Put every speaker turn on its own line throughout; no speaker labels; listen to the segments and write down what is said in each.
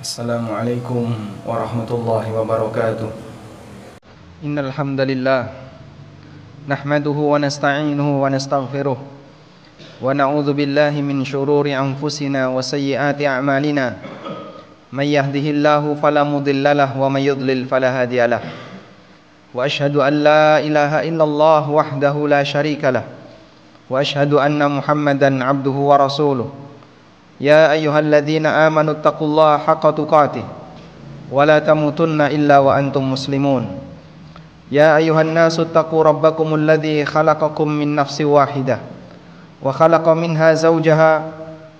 Assalamualaikum warahmatullahi wabarakatuh. Innal hamdalillah nahmaduhu wa nasta'inuhu wa nastaghfiruh wa na'udzu billahi min shururi anfusina wa sayyiati a'malina. May yahdihillahu fala mudhillalah wa may yudlil fala hadiyalah. Wa asyhadu an la ilaha illallah wahdahu la syarikalah wa asyhadu anna Muhammadan 'abduhu wa rasuluh. Ya ayyuhalladzina amanu taqullaha haqqa tuqatih wa la tamutunna illa wa antum muslimun. Ya ayyuhan nasu taqu rabbakumul ladzi khalaqakum min nafsin wahidah wa khalaqa minha zawjaha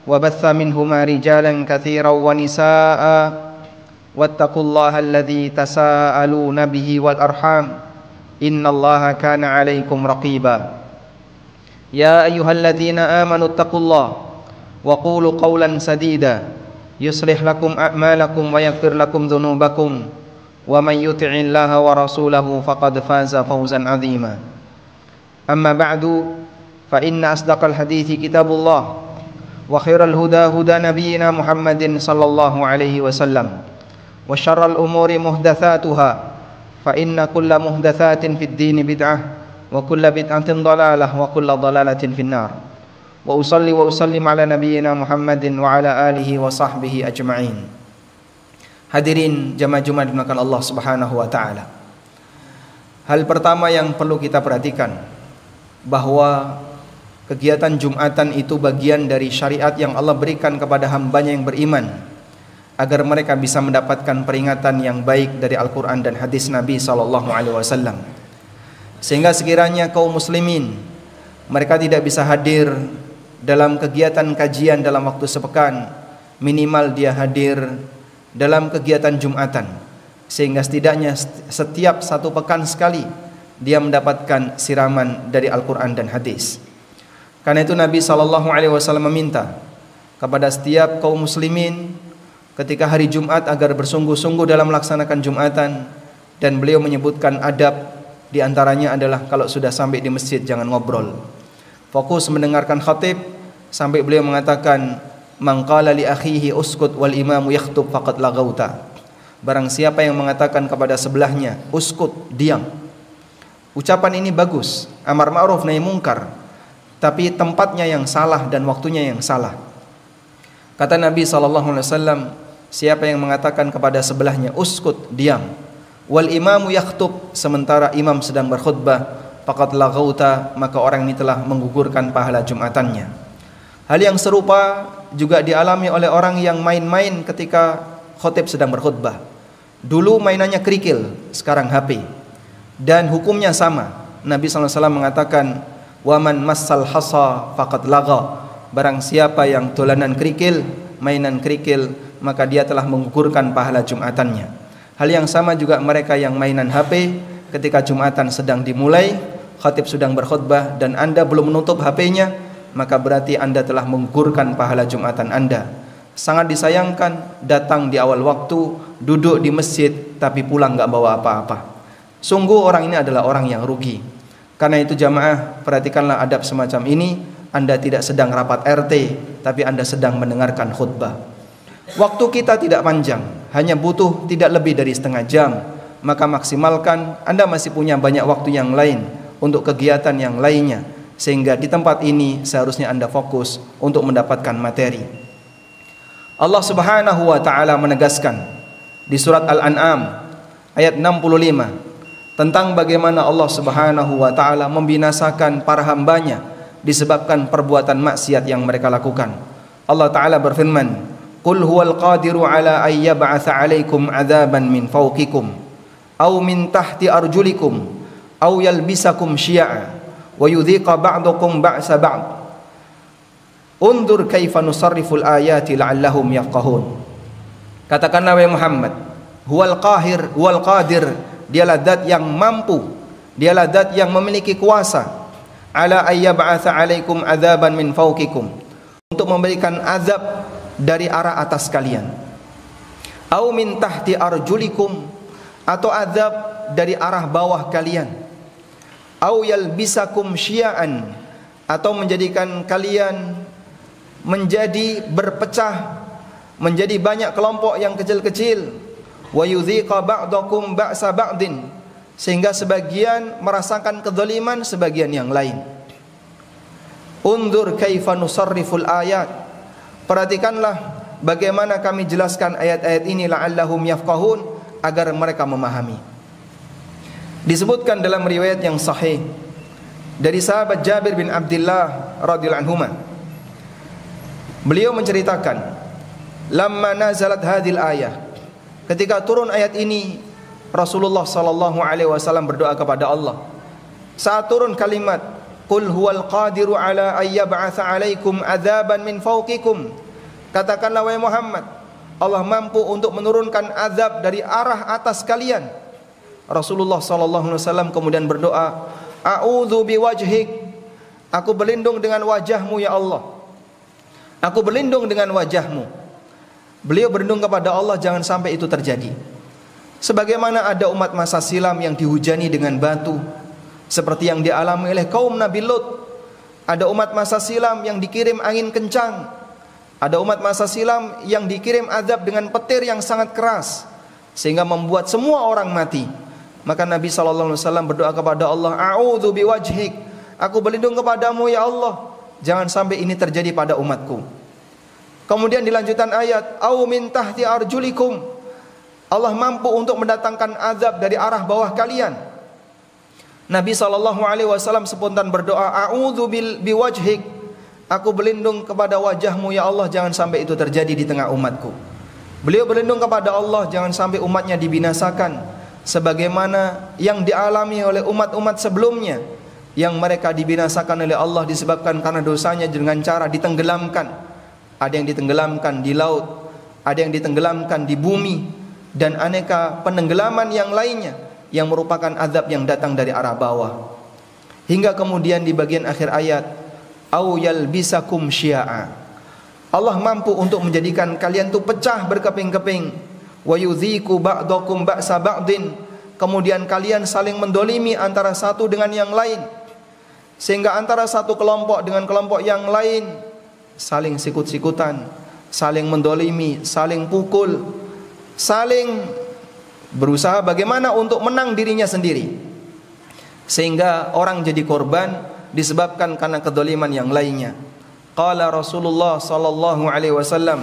wa batha minhuma rijalan katsiran wa nisaa'a wattaqullaha alladzi tasaaluna bihi wal arham innallaha kana 'alaikum raqiba. Ya ayyuhalladzina amanu taqullaha wa qulu qawlan sadida yuslih lakum a'malakum wa yaghfir lakum dhunubakum wa may yuti'illaha wa rasulahu faqad faza fawzan 'azima. Amma ba'du fa inna asdaqal hadithi kitabullah wa khairal huda huda nabiyyina Muhammadin sallallahu alaihi wasallam wa syarral umuri muhdatsatuha fa inna kulla muhdatsatin fid dini bid'ah wa kulla bid'atin dhalalah wa kulla dhalalatin finnar. Wa usalli wa usallim ala nabiyyina Muhammadin wa ala alihi wa sahbihi ajma'in. Hadirin jamaah Jumat dimuliakan Allah Subhanahu wa taala. Hal pertama yang perlu kita perhatikan bahwa kegiatan Jumatan itu bagian dari syariat yang Allah berikan kepada hambanya yang beriman agar mereka bisa mendapatkan peringatan yang baik dari Al-Qur'an dan hadis Nabi sallallahu alaihi wasallam. Sehingga sekiranya kaum muslimin mereka tidak bisa hadir dalam kegiatan kajian dalam waktu sepekan, minimal dia hadir dalam kegiatan Jumatan, sehingga setidaknya setiap satu pekan sekali dia mendapatkan siraman dari Al-Quran dan hadis. Karena itu Nabi SAW meminta kepada setiap kaum muslimin ketika hari Jumat agar bersungguh-sungguh dalam melaksanakan Jumatan, dan beliau menyebutkan adab, diantaranya adalah kalau sudah sampai di masjid jangan ngobrol, fokus mendengarkan khatib, sampai beliau mengatakan man qala li akhihi uskut wal imamu yakhtub faqad laghauta. Barang siapa yang mengatakan kepada sebelahnya uskut, diam. Ucapan ini bagus, amar ma'ruf nahi mungkar, tapi tempatnya yang salah dan waktunya yang salah. Kata Nabi SAW, siapa yang mengatakan kepada sebelahnya uskut, diam, wal imamu yakhtub, sementara imam sedang berkhutbah, faqad laghauta, maka orang ini telah menggugurkan pahala Jumatannya. Hal yang serupa juga dialami oleh orang yang main-main ketika khotib sedang berkhutbah. Dulu mainannya kerikil, sekarang HP, dan hukumnya sama. Nabi SAW mengatakan waman massal hasa faqad lagha, barang siapa yang dolanan kerikil, mainan kerikil, maka dia telah menggugurkan pahala Jumatannya. Hal yang sama juga mereka yang mainan HP ketika Jumatan sedang dimulai, khatib sedang berkhutbah dan Anda belum menutup HP-nya, maka berarti Anda telah menggugurkan pahala Jumatan Anda. Sangat disayangkan datang di awal waktu, duduk di masjid tapi pulang gak bawa apa-apa. Sungguh orang ini adalah orang yang rugi. Karena itu jamaah, perhatikanlah adab semacam ini. Anda tidak sedang rapat RT, tapi Anda sedang mendengarkan khutbah. Waktu kita tidak panjang, hanya butuh tidak lebih dari setengah jam, maka maksimalkan. Anda masih punya banyak waktu yang lain untuk kegiatan yang lainnya, sehingga di tempat ini seharusnya Anda fokus untuk mendapatkan materi. Allah Subhanahu wa taala menegaskan di surat Al-An'am ayat 65 tentang bagaimana Allah Subhanahu wa taala membinasakan para hambanya disebabkan perbuatan maksiat yang mereka lakukan. Allah taala berfirman, "Qul huwal qadiru ala ay yab'atsa 'alaikum 'adzaban min fawqikum aw min tahti arjulikum aw yalbisakum syi'a wa yudhiqa ba'dakum ba'sa ba'd. Undur kaifa nusarriful ayati la'allahum yafqahun." Katakanlah wahai Muhammad, huwal qahir, huwal qadir, dialah zat yang mampu, dialah zat yang memiliki kuasa, ala ayyab'atsa 'alaikum 'adzaban min fawqikum, untuk memberikan azab dari arah atas kalian, au min tahti arjulikum, atau azab dari arah bawah kalian, au yalbisakum syia'an, atau menjadikan kalian menjadi berpecah menjadi banyak kelompok yang kecil-kecil, wa yudhiqa ba'dakum ba'sa ba'din, sehingga sebagian merasakan kezaliman sebagian yang lain. Undur kaifa nusarriful ayat, perhatikanlah bagaimana kami jelaskan ayat-ayat ini la'allahum yafqahun, agar mereka memahami. Disebutkan dalam riwayat yang sahih dari sahabat Jabir bin Abdullah radhiyallahu anhu, beliau menceritakan, lamma nazalat hadhil ayah, ketika turun ayat ini Rasulullah sallallahu alaihi wasallam berdoa kepada Allah. Saat turun kalimat qul huwal qadiru ala ayyab'atsa 'alaikum adzaban min fawqikum, katakanlah wahai Muhammad, Allah mampu untuk menurunkan azab dari arah atas kalian. Rasulullah sallallahu alaihi wasallam kemudian berdoa, a'udzu biwajhik, aku berlindung dengan wajahmu ya Allah. Aku berlindung dengan wajahmu. Beliau berlindung kepada Allah jangan sampai itu terjadi. Sebagaimana ada umat masa silam yang dihujani dengan batu, seperti yang dialami oleh kaum Nabi Lut. Ada umat masa silam yang dikirim angin kencang. Ada umat masa silam yang dikirim azab dengan petir yang sangat keras, sehingga membuat semua orang mati. Maka Nabi SAW berdoa kepada Allah, a'udzu biwajhik, aku berlindung kepadamu ya Allah, jangan sampai ini terjadi pada umatku. Kemudian dilanjutkan ayat, au min tahti arjulikum, Allah mampu untuk mendatangkan azab dari arah bawah kalian. Nabi SAW spontan berdoa, a'udzu biwajhik, aku berlindung kepada wajahmu ya Allah, jangan sampai itu terjadi di tengah umatku. Beliau berlindung kepada Allah jangan sampai umatnya dibinasakan, sebagaimana yang dialami oleh umat-umat sebelumnya, yang mereka dibinasakan oleh Allah disebabkan karena dosanya dengan cara ditenggelamkan. Ada yang ditenggelamkan di laut, ada yang ditenggelamkan di bumi, dan aneka penenggelaman yang lainnya yang merupakan azab yang datang dari arah bawah. Hingga kemudian di bagian akhir ayat, au yalbisakum syi'a, Allah mampu untuk menjadikan kalian itu pecah berkeping-keping. Wa yudhiku ba'dakum ba'sa ba'din, kemudian kalian saling mendolimi antara satu dengan yang lain, sehingga antara satu kelompok dengan kelompok yang lain saling sikut-sikutan, saling mendolimi, saling pukul, saling berusaha bagaimana untuk menang dirinya sendiri, sehingga orang jadi korban disebabkan karena kedoliman yang lainnya. Qala Rasulullah sallallahu alaihi wasallam,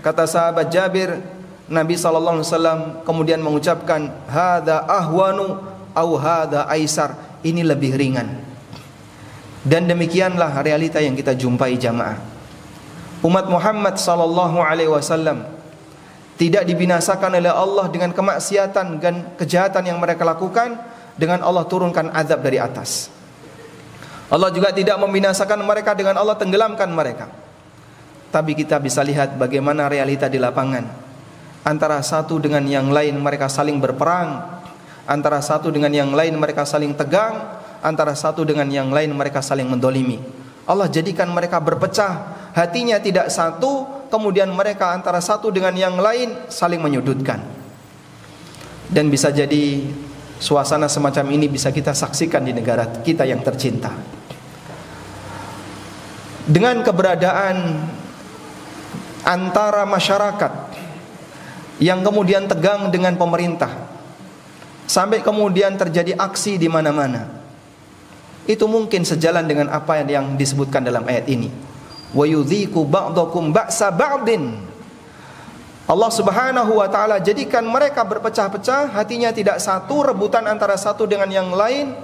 kata sahabat Jabir, Nabi sallallahu alaihi wasallam kemudian mengucapkan, hadza ahwanu au hadza aisar, ini lebih ringan. Dan demikianlah realita yang kita jumpai jamaah. Umat Muhammad sallallahu alaihi wasallam tidak dibinasakan oleh Allah dengan kemaksiatan dan kejahatan yang mereka lakukan, dengan Allah turunkan azab dari atas. Allah juga tidak membinasakan mereka dengan Allah tenggelamkan mereka. Tapi kita bisa lihat bagaimana realita di lapangan. Antara satu dengan yang lain mereka saling berperang, antara satu dengan yang lain mereka saling tegang, antara satu dengan yang lain mereka saling mendolimi. Allah jadikan mereka berpecah, hatinya tidak satu, kemudian mereka antara satu dengan yang lain saling menyudutkan. Dan bisa jadi suasana semacam ini bisa kita saksikan di negara kita yang tercinta. Dengan keberadaan antara masyarakat yang kemudian tegang dengan pemerintah, sampai kemudian terjadi aksi di mana-mana, itu mungkin sejalan dengan apa yang disebutkan dalam ayat ini. Wa yudhiku ba'dakum ba'sa ba'din. Allah Subhanahu wa taala jadikan mereka berpecah-pecah, hatinya tidak satu, rebutan antara satu dengan yang lain,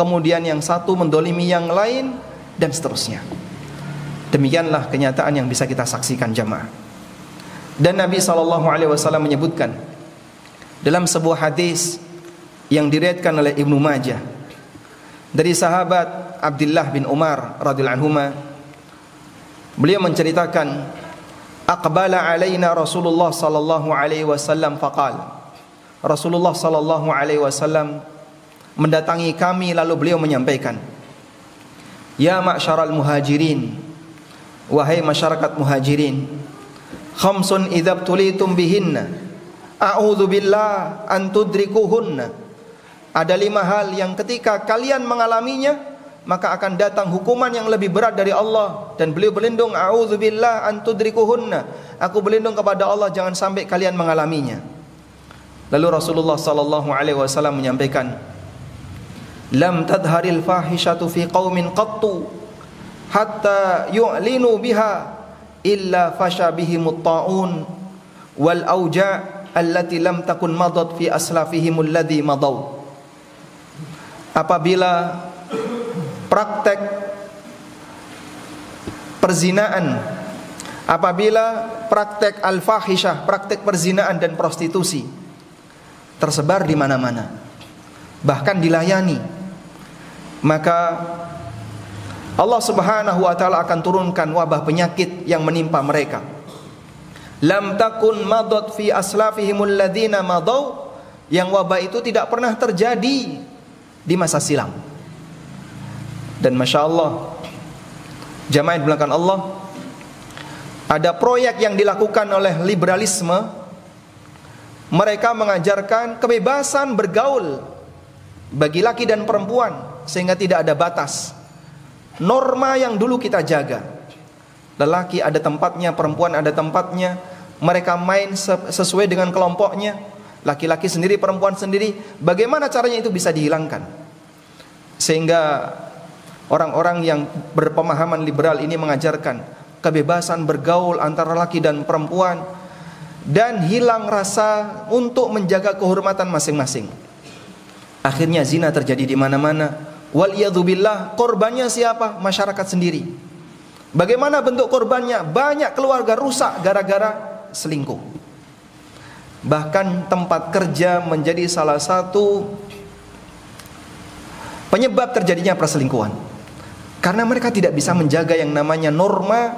kemudian yang satu mendolimi yang lain, dan seterusnya. Demikianlah kenyataan yang bisa kita saksikan jamaah. Dan Nabi SAW menyebutkan dalam sebuah hadis yang diriwayatkan oleh Ibnu Majah dari sahabat Abdullah bin Umar radhiyallahu anhuma, beliau menceritakan, aqbala alaina Rasulullah sallallahu alaihi wasallam faqal, Rasulullah sallallahu alaihi wasallam mendatangi kami lalu beliau menyampaikan, ya ma'syaral muhajirin, wahai masyarakat muhajirin, khamsun idza tulitum bihinna a'udzu billah an tudrikuhunna. Ada 5 hal yang ketika kalian mengalaminya, maka akan datang hukuman yang lebih berat dari Allah. Dan beliau berlindung, a'udzubillah an tudrikuhunna, aku berlindung kepada Allah jangan sampai kalian mengalaminya. Lalu Rasulullah sallallahu alaihi wasallam menyampaikan, lam tadharil fahishatu fi qaumin qattu hatta yu'linu biha illa fasha bihimut ta'un wal auja' allati lam takun madat fi aslafihimul ladzi madaw. Apabila praktek perzinaan, apabila praktek al-fahishah, praktek perzinaan dan prostitusi tersebar di mana-mana, bahkan dilayani, maka Allah Subhanahu wa taala akan turunkan wabah penyakit yang menimpa mereka. Lam takun madat fi aslafihimul ladzina madaw, yang wabah itu tidak pernah terjadi di masa silam. Dan Masya Allah, jamaah belakang Allah, ada proyek yang dilakukan oleh liberalisme. Mereka mengajarkan kebebasan bergaul bagi laki dan perempuan, sehingga tidak ada batas. Norma yang dulu kita jaga, lelaki ada tempatnya, perempuan ada tempatnya, mereka main sesuai dengan kelompoknya, laki-laki sendiri, perempuan sendiri. Bagaimana caranya itu bisa dihilangkan? Sehingga orang-orang yang berpemahaman liberal ini mengajarkan kebebasan bergaul antara laki dan perempuan, dan hilang rasa untuk menjaga kehormatan masing-masing. Akhirnya zina terjadi di mana-mana. Waliyadzubillah, korbannya siapa? Masyarakat sendiri. Bagaimana bentuk korbannya? Banyak keluarga rusak gara-gara selingkuh. Bahkan tempat kerja menjadi salah satu penyebab terjadinya perselingkuhan, karena mereka tidak bisa menjaga yang namanya norma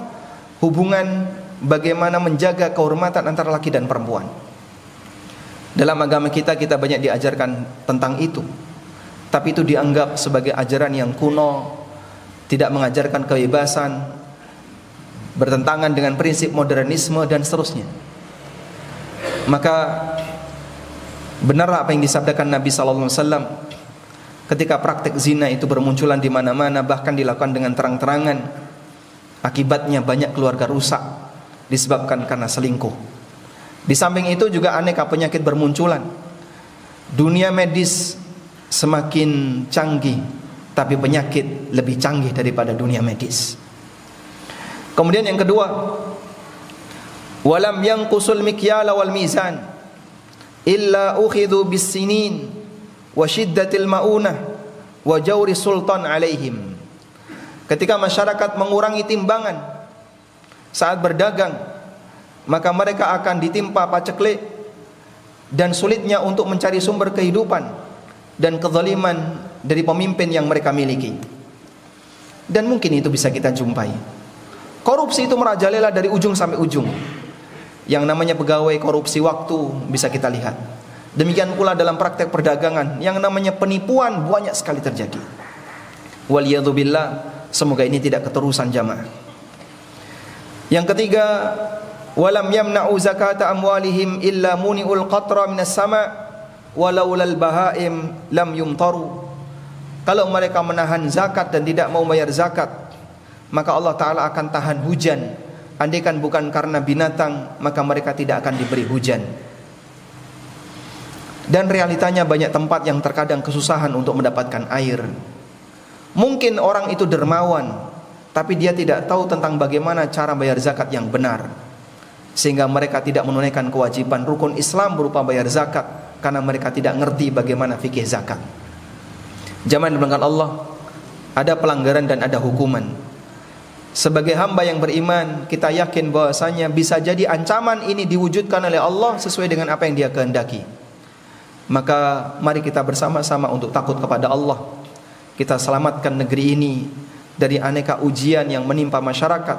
hubungan, bagaimana menjaga kehormatan antara laki dan perempuan. Dalam agama kita banyak diajarkan tentang itu, tapi itu dianggap sebagai ajaran yang kuno, tidak mengajarkan kebebasan, bertentangan dengan prinsip modernisme dan seterusnya. Maka benarlah apa yang disabdakan Nabi sallallahu alaihi wasallam ketika praktek zina itu bermunculan di mana-mana, bahkan dilakukan dengan terang-terangan. Akibatnya banyak keluarga rusak disebabkan karena selingkuh. Di samping itu juga aneka penyakit bermunculan. Dunia medis semakin canggih, tapi penyakit lebih canggih daripada dunia medis. Kemudian yang kedua, walam yanqusul mikyala wal mizan illa ukhidhu bis sinin wa syiddatil maunah wa jawri sultan alaihim. Ketika masyarakat mengurangi timbangan saat berdagang, maka mereka akan ditimpa paceklik dan sulitnya untuk mencari sumber kehidupan dan kezaliman dari pemimpin yang mereka miliki. Dan mungkin itu bisa kita jumpai. Korupsi itu merajalela dari ujung sampai ujung. Yang namanya pegawai korupsi waktu bisa kita lihat. Demikian pula dalam praktek perdagangan, yang namanya penipuan banyak sekali terjadi. Waliyadzubillah, semoga ini tidak keterusan jamaah. Yang ketiga, walam yamna'u zakata amwalihim illa muni'ul qatra minas sama' walaulal bahaim lam yumtaru. Kalau mereka menahan zakat dan tidak mau bayar zakat, maka Allah Ta'ala akan tahan hujan. Andaikan bukan karena binatang, maka mereka tidak akan diberi hujan. Dan realitanya banyak tempat yang terkadang kesusahan untuk mendapatkan air. Mungkin orang itu dermawan, tapi dia tidak tahu tentang bagaimana cara bayar zakat yang benar, sehingga mereka tidak menunaikan kewajiban rukun Islam berupa bayar zakat, karena mereka tidak ngerti bagaimana fikih zakat. Jamaah dimulakan Allah, ada pelanggaran dan ada hukuman. Sebagai hamba yang beriman, kita yakin bahwasanya bisa jadi ancaman ini diwujudkan oleh Allah sesuai dengan apa yang Dia kehendaki. Maka mari kita bersama-sama untuk takut kepada Allah. Kita selamatkan negeri ini dari aneka ujian yang menimpa masyarakat,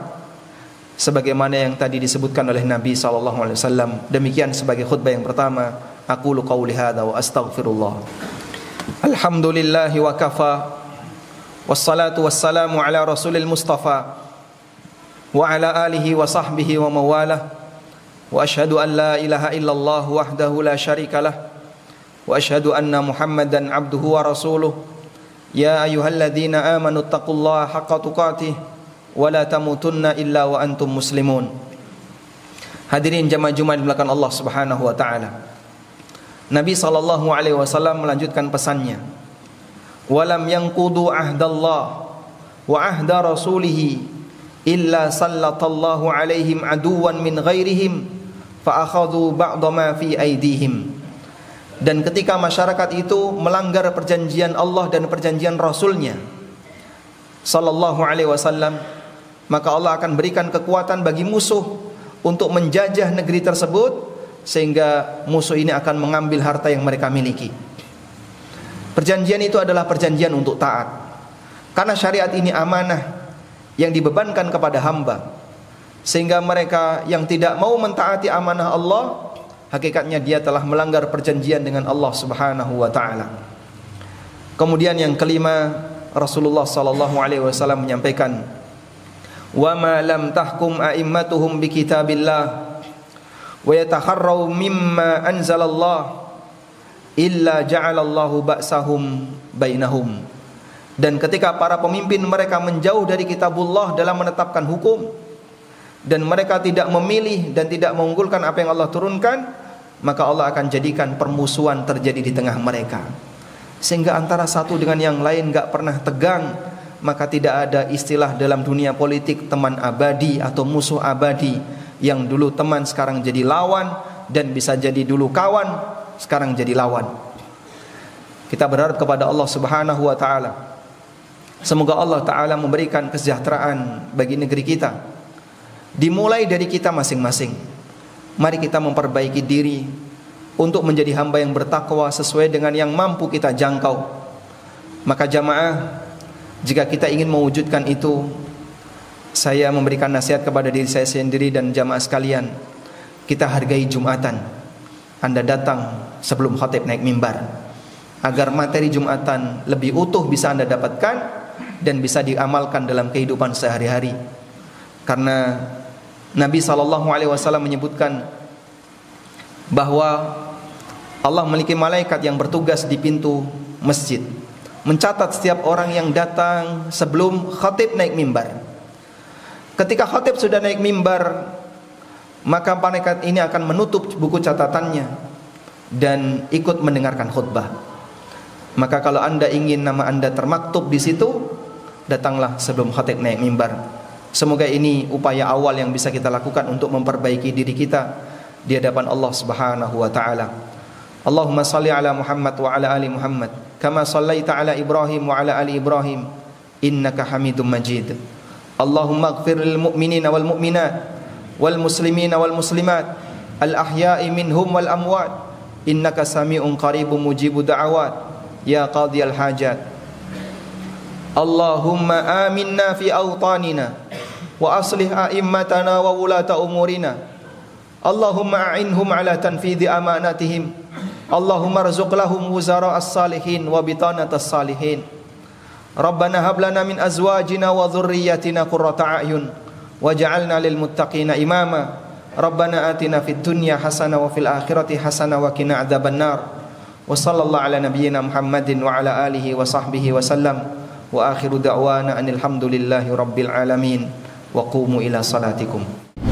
sebagaimana yang tadi disebutkan oleh Nabi SAW. Demikian sebagai khutbah yang pertama. Aqulu qawli hadza wa astaghfirullah. Alhamdulillahi wa kafa, wassalatu wassalamu ala rasulil mustafa wa ala alihi wa sahbihi wa mawalah. Wa ashhadu an la ilaha illallah wahdahu la syarika lah, wa ashhadu anna Muhammadan abduhu wa rasuluh. Ya ayyuhalladzina amanu taqullaha haqqa tuqatih wa la tamutunna illa wa antum muslimun. Hadirin jamaah Jumat di belakang Allah Subhanahu wa taala. Nabi sallallahu alaihi wasallam melanjutkan pesannya. Walam yanqudu ahdallah wa ahda rasulih illa sallatallahu alaihim aduwan min ghairihim fa akhadhu ba'da ma fi aydihim. Dan ketika masyarakat itu melanggar perjanjian Allah dan perjanjian Rasulnya sallallahu alaihi wasallam, maka Allah akan berikan kekuatan bagi musuh untuk menjajah negeri tersebut, sehingga musuh ini akan mengambil harta yang mereka miliki. Perjanjian itu adalah perjanjian untuk taat, karena syariat ini amanah yang dibebankan kepada hamba, sehingga mereka yang tidak mau mentaati amanah Allah, hakikatnya dia telah melanggar perjanjian dengan Allah Subhanahu wa taala. Kemudian yang kelima, Rasulullah sallallahu alaihi wasallam menyampaikan, "Wa ma lam tahkum a'immatuhum bi kitabillah wa yatakharraw mimma anzalallah illa ja'alallahu ba'sahum bainahum." Dan ketika para pemimpin mereka menjauh dari kitabullah dalam menetapkan hukum, dan mereka tidak memilih dan tidak mengunggulkan apa yang Allah turunkan, maka Allah akan jadikan permusuhan terjadi di tengah mereka, sehingga antara satu dengan yang lain gak pernah tegang. Maka tidak ada istilah dalam dunia politik teman abadi atau musuh abadi, yang dulu teman sekarang jadi lawan, dan bisa jadi dulu kawan sekarang jadi lawan. Kita berharap kepada Allah Subhanahu wa taala, semoga Allah taala memberikan kesejahteraan bagi negeri kita, dimulai dari kita masing-masing. Mari kita memperbaiki diri untuk menjadi hamba yang bertakwa sesuai dengan yang mampu kita jangkau. Maka jamaah, jika kita ingin mewujudkan itu, saya memberikan nasihat kepada diri saya sendiri dan jamaah sekalian, kita hargai Jumatan. Anda datang sebelum khatib naik mimbar, agar materi Jumatan lebih utuh bisa Anda dapatkan dan bisa diamalkan dalam kehidupan sehari-hari. Karena Nabi SAW menyebutkan bahwa Allah memiliki malaikat yang bertugas di pintu masjid, mencatat setiap orang yang datang sebelum khatib naik mimbar. Ketika khatib sudah naik mimbar, maka malaikat ini akan menutup buku catatannya dan ikut mendengarkan khutbah. Maka kalau Anda ingin nama Anda termaktub di situ, datanglah sebelum khatib naik mimbar. Semoga ini upaya awal yang bisa kita lakukan untuk memperbaiki diri kita di hadapan Allah Subhanahu wa taala. Allahumma shalli ala Muhammad wa ala ali Muhammad kama shallaita ala Ibrahim wa ala ali Ibrahim innaka Hamidum Majid. Allahumma ighfir lil mu'minina wal mu'minat wal muslimina wal muslimat al ahya'i minhum wal amwat innaka sami'un qaribun mujibud da'awat ya qadiyal hajat. Allahumma aminna fi awtanina wa aslih a'immatana wa wulata umurina. Allahumma a'inhum ala tanfidhi amanatihim. Allahumma rzuq lahum wuzara as-salihin wa bitanata as-salihin. Rabbana hab lana min azwajina wa dhurriyyatina qurrata a'yun waj'alna lil muttaqina imama. Rabbana atina fid dunya hasanah wa fil akhirati hasanah wa qina adzabannar. Wa sallallahu ala nabiyyina Muhammadin wa ala alihi wa sahbihi wa sallam. Wa akhiru da'wana anil hamdulillahi rabbil alamin. Wa qumu ila salatikum.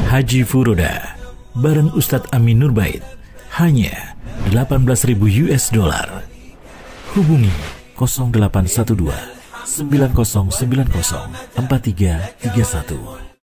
Haji Furoda bareng Ustadz Amin Nurbait hanya $18.000. Hubungi 0812 9090 4331.